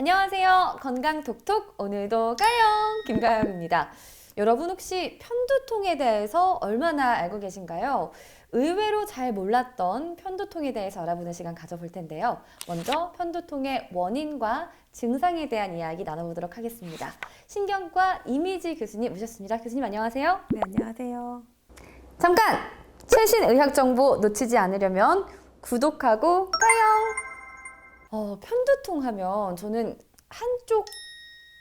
안녕하세요. 건강 톡톡 오늘도 가영 김가영입니다. 여러분 혹시 편두통에 대해서 얼마나 알고 계신가요? 의외로 잘 몰랐던 편두통에 대해서 알아보는 시간 가져볼 텐데요. 먼저 편두통의 원인과 증상에 대한 이야기 나눠보도록 하겠습니다. 신경과 이미지 교수님 모셨습니다. 교수님 안녕하세요. 네, 안녕하세요. 잠깐! 최신 의학 정보 놓치지 않으려면 구독하고 가영! 편두통 하면 저는 한쪽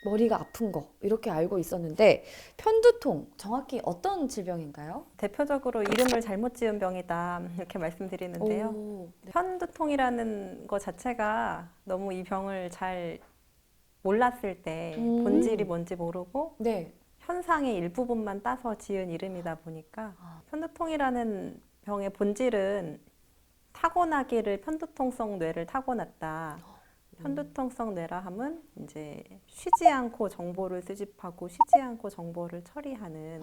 머리가 아픈 거 이렇게 알고 있었는데 편두통 정확히 어떤 질병인가요? 대표적으로 이름을 잘못 지은 병이다 이렇게 말씀드리는데요. 네. 편두통이라는 것 자체가 너무 이 병을 잘 몰랐을 때 본질이 뭔지 모르고 네. 현상의 일부분만 따서 지은 이름이다 보니까 편두통이라는 병의 본질은 타고나기를 편두통성 뇌를 타고났다. 편두통성 뇌라 함은 이제 쉬지 않고 정보를 수집하고 쉬지 않고 정보를 처리하는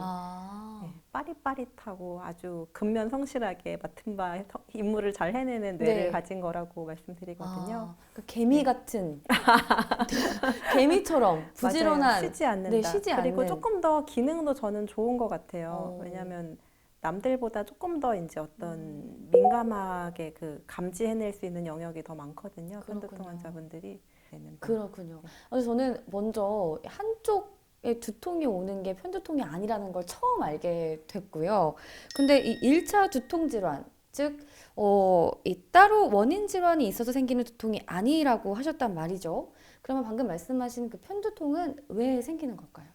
빠릿빠릿하고 아주 근면성실하게 맡은 바 임무를 잘 해내는 뇌를 네. 가진 거라고 말씀드리거든요. 그 개미 같은 개미처럼 부지런한 맞아요. 쉬지 않는다. 네, 쉬지 그리고 않는. 조금 더 기능도 저는 좋은 것 같아요. 왜냐하면 남들보다 조금 더 이제 어떤 민감하게 그 감지해낼 수 있는 영역이 더 많거든요. 편두통 환자분들이. 그렇군요. 그래서 저는 먼저 한쪽에 두통이 오는 게 편두통이 아니라는 걸 처음 알게 됐고요. 근데 이 1차 두통 질환, 즉 이 따로 원인 질환이 있어서 생기는 두통이 아니라고 하셨단 말이죠. 그러면 방금 말씀하신 그 편두통은 왜 생기는 걸까요?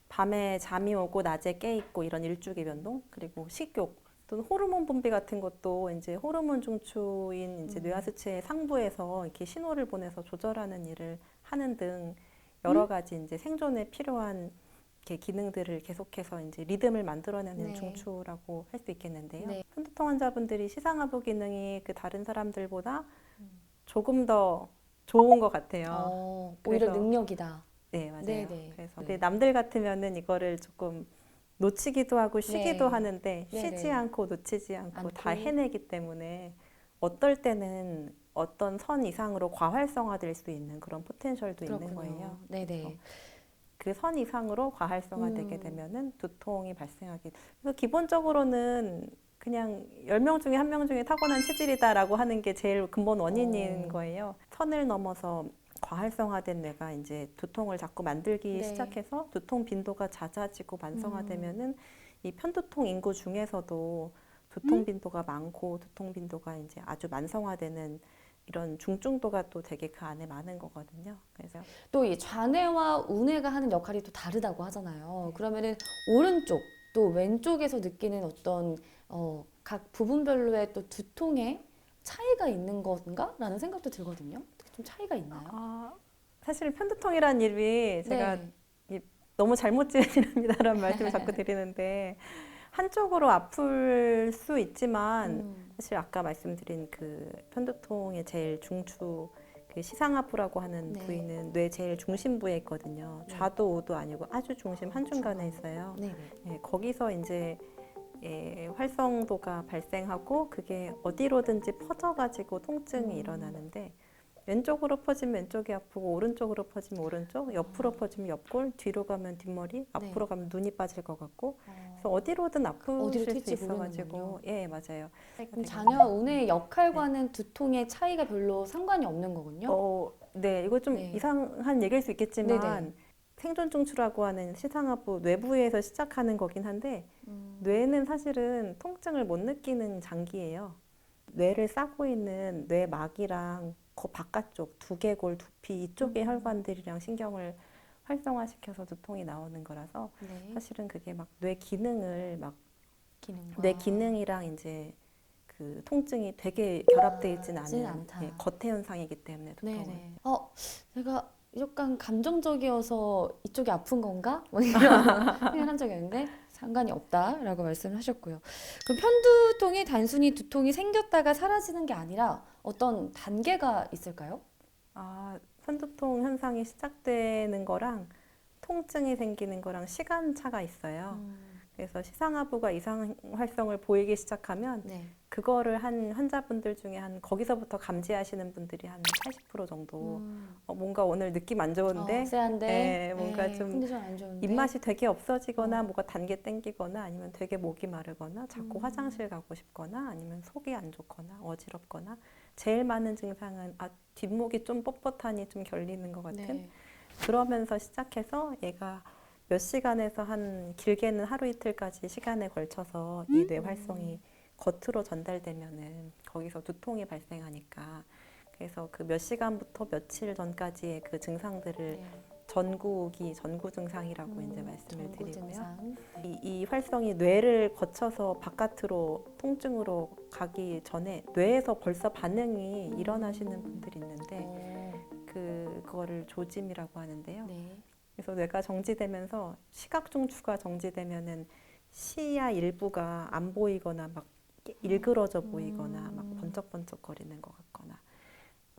밤에 잠이 오고 낮에 깨 있고 이런 일주기 변동, 그리고 식욕 또는 호르몬 분비 같은 것도 이제 호르몬 중추인 이제 뇌하수체의 상부에서 이렇게 신호를 보내서 조절하는 일을 하는 등 여러 가지 이제 생존에 필요한 이렇게 기능들을 계속해서 이제 리듬을 만들어내는 네. 중추라고 할 수 있겠는데요. 네. 편두통 환자분들이 시상하부 기능이 그 다른 사람들보다 조금 더 좋은 것 같아요. 오히려 그래서 능력이다. 네, 맞아요. 네네. 그래서 근데 남들 같으면은 이거를 조금 놓치기도 하고 쉬기도 네. 하는데 네네. 쉬지 않고 놓치지 않고 않고. 다 해내기 때문에 어떨 때는 어떤 선 이상으로 과활성화될 수 있는 그런 포텐셜도 있는 그렇군요. 거예요. 네네. 그 선 이상으로 과활성화되게 되면은 두통이 발생하게. 그래서 기본적으로는 그냥 10명 중에 1명 중에 타고난 체질이다라고 하는 게 제일 근본 원인인 거예요. 선을 넘어서 과활성화된 뇌가 이제 두통을 자꾸 만들기 네. 시작해서 두통 빈도가 잦아지고 만성화되면은 이 편두통 인구 중에서도 두통 빈도가 많고 두통 빈도가 이제 아주 만성화되는 이런 중증도가 또 되게 그 안에 많은 거거든요. 그래서 또 이 좌뇌와 우뇌가 하는 역할이 또 다르다고 하잖아요. 그러면은 오른쪽 또 왼쪽에서 느끼는 어떤 각 부분별로의 또 두통의 차이가 있는 건가? 라는 생각도 들거든요. 좀 차이가 있나요? 사실 편두통이라는 이름이 제가 네. 너무 잘못 지은 이름이다라는 말씀을 자꾸 드리는데 한쪽으로 아플 수 있지만 사실 아까 말씀드린 그 편두통의 제일 중추 그 시상하부라고 하는 네. 부위는 뇌 제일 중심부에 있거든요. 좌도 우도 아니고 아주 중심 한중간에 있어요. 네네. 예, 거기서 이제 활성도가 발생하고 그게 어디로든지 퍼져가지고 통증이 일어나는데 왼쪽으로 퍼지면 왼쪽이 아프고 오른쪽으로 퍼지면 오른쪽, 옆으로 퍼지면 옆골, 뒤로 가면 뒷머리, 앞으로 가면 눈이 빠질 것 같고 그래서 어디로든 어디로 아프실 수 튈지 있어가지고 모르는군요. 예 맞아요. 그럼 자녀와 우뇌의 역할과는 두통의 차이가 별로 상관이 없는 거군요? 네 이거 좀 네. 이상한 얘기일 수 있겠지만 네네. 생존 중추라고 하는 시상하부 뇌부에서 시작하는 거긴 한데 뇌는 사실은 통증을 못 느끼는 장기예요. 뇌를 싸고 있는 뇌막이랑 그 바깥쪽 두개골, 두피 이쪽의 혈관들이랑 신경을 활성화시켜서 두통이 나오는 거라서 네. 사실은 그게 막 뇌 기능을 막 기능과. 뇌 기능이랑 이제 그 통증이 되게 결합되어 있지는 않은 않다. 겉의 현상이기 때문에 두통은. 네네. 제가 약간 감정적이어서 이쪽이 아픈 건가? 뭐 이런 생각을 한 적이 있는데 상관이 없다라고 말씀을 하셨고요. 그럼 편두통이 단순히 두통이 생겼다가 사라지는 게 아니라 어떤 단계가 있을까요? 편두통 현상이 시작되는 거랑 통증이 생기는 거랑 시간차가 있어요. 그래서 시상하부가 이상 활성을 보이기 시작하면 네. 그거를 한 환자분들 중에 한 거기서부터 감지하시는 분들이 한 80% 정도 뭔가 오늘 느낌 안 좋은데 쎄한데 뭔가 좀 컨디션 안 좋은데 입맛이 되게 없어지거나 뭐가 단 게 땡기거나 아니면 되게 목이 마르거나 자꾸 화장실 가고 싶거나 아니면 속이 안 좋거나 어지럽거나 제일 많은 증상은 뒷목이 좀 뻣뻣하니 좀 결리는 것 같은 네. 그러면서 시작해서 얘가 몇 시간에서 한 길게는 하루 이틀까지 시간에 걸쳐서 이 뇌 활성이 겉으로 전달되면은 거기서 두통이 발생하니까 그래서 그 몇 시간부터 며칠 전까지의 그 증상들을 네. 전구 증상이라고 이제 말씀을 전구 드리고요. 증상. 이 활성이 뇌를 거쳐서 바깥으로 통증으로 가기 전에 뇌에서 벌써 반응이 일어나시는 분들이 있는데 그거를 조짐이라고 하는데요. 네. 그래서 뇌가 정지되면서 시각 중추가 정지되면은 시야 일부가 안 보이거나 막 일그러져 보이거나 막 번쩍번쩍거리는 것 같거나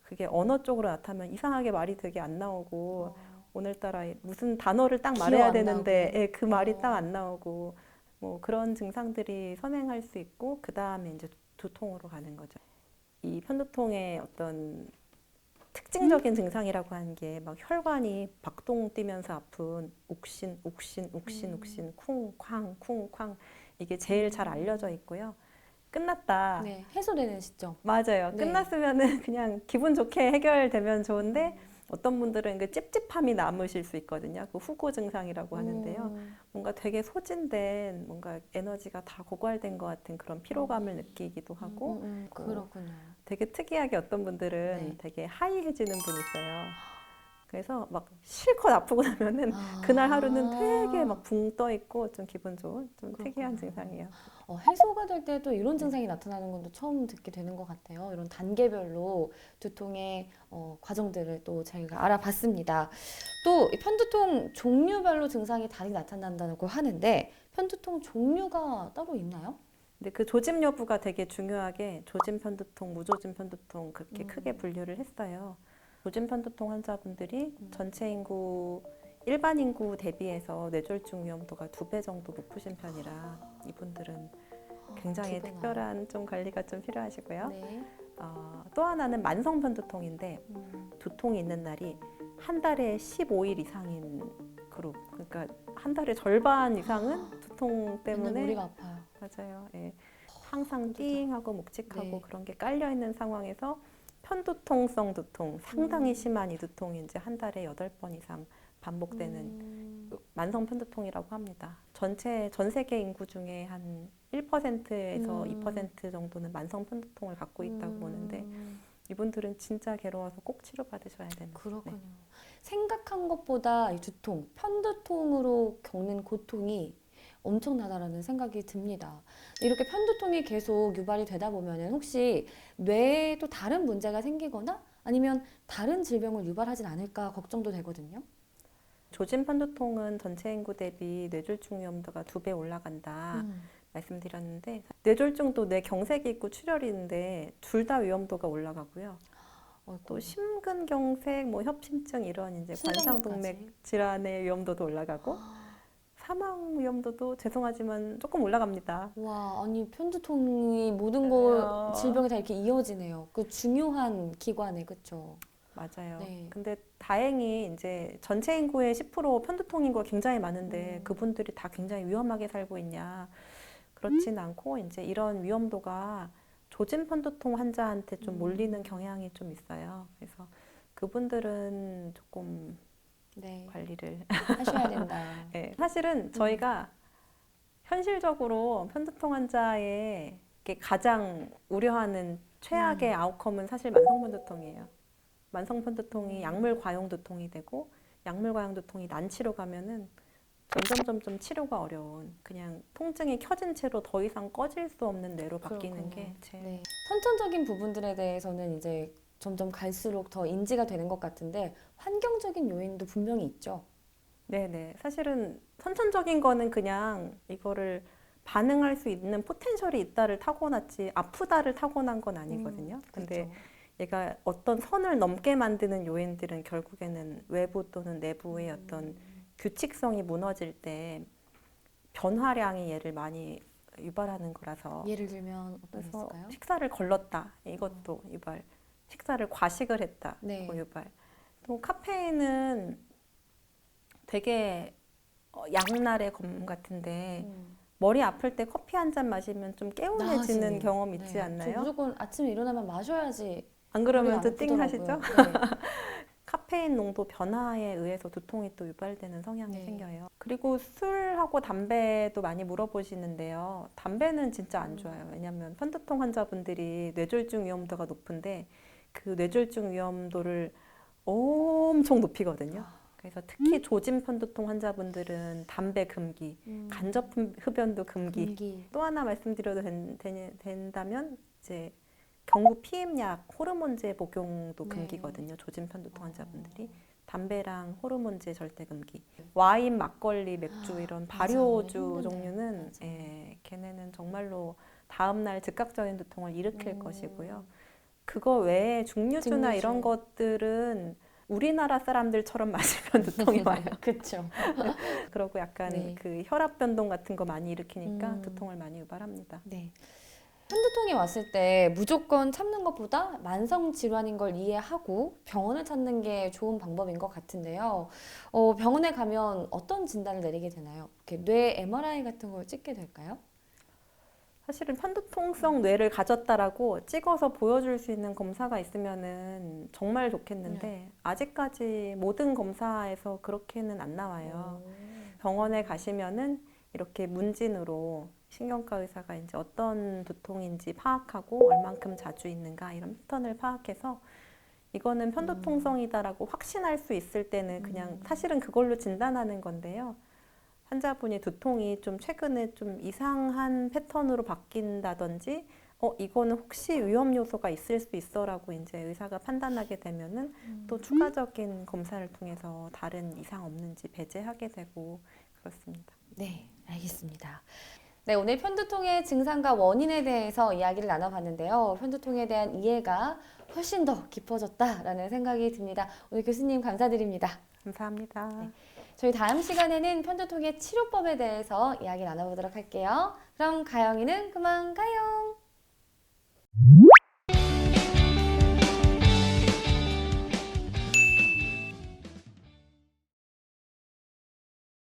그게 언어 쪽으로 나타나면 이상하게 말이 되게 안 나오고 오늘따라 무슨 단어를 딱 기억 말해야 안 되는데 나고. 예, 그 말이 딱 안 나오고 뭐 그런 증상들이 선행할 수 있고 그 다음에 이제 두통으로 가는 거죠. 이 편두통의 어떤 특징적인 증상이라고 하는 게 막 혈관이 박동 뛰면서 아픈 욱신, 쿵쾅, 쿵쾅 이게 제일 잘 알려져 있고요. 끝났다. 네. 해소되는 시점. 맞아요. 네. 끝났으면은 그냥 기분 좋게 해결되면 좋은데 어떤 분들은 그 찝찝함이 남으실 수 있거든요. 그 후고 증상이라고 하는데요. 뭔가 되게 소진된 뭔가 에너지가 다 고갈된 것 같은 그런 피로감을 느끼기도 하고 그렇군요. 되게 특이하게 어떤 분들은 네. 되게 하이해지는 분이 있어요. 그래서 막 실컷 아프고 나면은 그날 하루는 되게 막 붕 떠 있고 좀 기분 좋은 좀 특이한 증상이에요. 해소가 될 때도 이런 증상이 나타나는 건 또 처음 듣게 되는 것 같아요. 이런 단계별로 두통의 과정들을 또 저희가 알아봤습니다. 또 이 편두통 종류별로 증상이 다르게 나타난다고 하는데 편두통 종류가 따로 있나요? 근데 그 조짐 여부가 되게 중요하게 조짐 편두통, 무조짐 편두통 그렇게 크게 분류를 했어요. 조짐 편두통 환자분들이 전체 인구 일반 인구 대비해서 뇌졸중 위험도가 2배 정도 높으신 편이라 이분들은 굉장히 2배나. 특별한 좀 관리가 좀 필요하시고요. 네. 또 하나는 만성 편두통인데 두통이 있는 날이 한 달에 15일 이상인 그룹. 그러니까 한 달에 절반 이상은 두통 맨날 때문에 머리가 아파요. 맞아요. 예. 항상 띵하고 묵직하고 네. 그런 게 깔려 있는 상황에서 편두통성 두통, 상당히 심한 이 두통이 이제 한 달에 8번 이상 반복되는 만성 편두통이라고 합니다. 전 세계 인구 중에 한 1%에서 2% 정도는 만성 편두통을 갖고 있다고 보는데 이분들은 진짜 괴로워서 꼭 치료받으셔야 되는. 그렇군요. 생각한 것보다 이 두통, 편두통으로 겪는 고통이 엄청나다라는 생각이 듭니다. 이렇게 편두통이 계속 유발이 되다 보면은 혹시 뇌에 또 다른 문제가 생기거나 아니면 다른 질병을 유발하진 않을까 걱정도 되거든요. 조짐 편두통은 전체 인구 대비 뇌졸중 위험도가 2배 올라간다 말씀드렸는데 뇌졸중도 뇌경색이 있고 출혈이 있는데 둘 다 위험도가 올라가고요. 또 심근경색, 뭐 협심증 이런 이제 관상동맥 질환의 위험도도 올라가고 사망 위험도도 죄송하지만 조금 올라갑니다. 와, 아니 편두통이 모든 거 질병이 다 이렇게 이어지네요. 그 중요한 기관에 그렇죠. 맞아요. 네. 근데 다행히 이제 전체 인구의 10% 편두통 인구가 굉장히 많은데 그분들이 다 굉장히 위험하게 살고 있냐? 그렇진 않고 이제 이런 위험도가 조짐 편두통 환자한테 좀 몰리는 경향이 좀 있어요. 그래서 그분들은 조금 네. 관리를 하셔야 된다. 네, 사실은 저희가 현실적으로 편두통 환자의 가장 우려하는 최악의 아웃컴은 사실 만성 편두통이에요. 만성 편두통이 약물 과용 두통이 되고 약물 과용 두통이 난치로 가면은 점점 치료가 어려운 그냥 통증이 켜진 채로 더 이상 꺼질 수 없는 뇌로 바뀌는 게 제일 네. 선천적인 부분들에 대해서는 이제 점점 갈수록 더 인지가 되는 것 같은데 환경적인 요인도 분명히 있죠. 네네. 사실은 선천적인 거는 그냥 이거를 반응할 수 있는 포텐셜이 있다를 타고났지 아프다를 타고난 건 아니거든요. 근데 그렇죠. 얘가 어떤 선을 넘게 만드는 요인들은 결국에는 외부 또는 내부의 어떤 규칙성이 무너질 때 변화량이 얘를 많이 유발하는 거라서. 예를 들면 어떤 게 그래서 있을까요? 식사를 걸렀다. 이것도 유발. 식사를 과식을 했다. 네. 그 유발. 또 카페인은 되게 양날의 검 같은데 머리 아플 때 커피 한 잔 마시면 좀 개운해지는 나아지는. 경험 있지 네. 저 않나요? 무조건 아침에 일어나면 마셔야지 안 머리가 그러면 안 또 띵 아프더라고요. 하시죠? 네. 카페인 농도 변화에 의해서 두통이 또 유발되는 성향이 네. 생겨요. 그리고 술하고 담배도 많이 물어보시는데요. 담배는 진짜 안 좋아요. 왜냐하면 편두통 환자분들이 뇌졸중 위험도가 높은데 그 뇌졸중 위험도를 엄청 높이거든요. 그래서 특히 조진 편두통 환자분들은 담배 금기, 간접 흡연도 금기. 금기. 또 하나 말씀드려도 된다면 이제 경구 피임약 호르몬제 복용도 네. 금기거든요. 조진 편두통 환자분들이 담배랑 호르몬제 절대 금기. 와인, 막걸리, 맥주 이런 맞아. 발효주 힘든데. 종류는 맞아. 걔네는 정말로 다음날 즉각적인 두통을 일으킬 음. 것이고요. 그거 외에 중류주나 증류주. 이런 것들은 우리나라 사람들처럼 마시면 두통이 와요. 그렇죠. 그러고 약간 네. 그 혈압 변동 같은 거 많이 일으키니까 음. 두통을 많이 유발합니다. 네. 편두통이 왔을 때 무조건 참는 것보다 만성 질환인 걸 이해하고 병원을 찾는 게 좋은 방법인 것 같은데요. 병원에 가면 어떤 진단을 내리게 되나요? 이렇게 뇌 MRI 같은 걸 찍게 될까요? 사실은 편두통성 뇌를 가졌다라고 찍어서 보여줄 수 있는 검사가 있으면은 정말 좋겠는데 아직까지 모든 검사에서 그렇게는 안 나와요. 병원에 가시면은 이렇게 문진으로 신경과 의사가 이제 어떤 두통인지 파악하고 얼만큼 자주 있는가 이런 패턴을 파악해서 이거는 편두통성이다라고 확신할 수 있을 때는 그냥 사실은 그걸로 진단하는 건데요. 환자분이 두통이 좀 최근에 좀 이상한 패턴으로 바뀐다든지 이거는 혹시 위험 요소가 있을 수 있어라고 이제 의사가 판단하게 되면은 또 추가적인 검사를 통해서 다른 이상 없는지 배제하게 되고 그렇습니다. 네, 알겠습니다. 네, 오늘 편두통의 증상과 원인에 대해서 이야기를 나눠봤는데요. 편두통에 대한 이해가 훨씬 더 깊어졌다라는 생각이 듭니다. 오늘 교수님 감사드립니다. 감사합니다. 네. 저희 다음 시간에는 편두통의 치료법에 대해서 이야기 나눠보도록 할게요. 그럼 가영이는 그만 가요.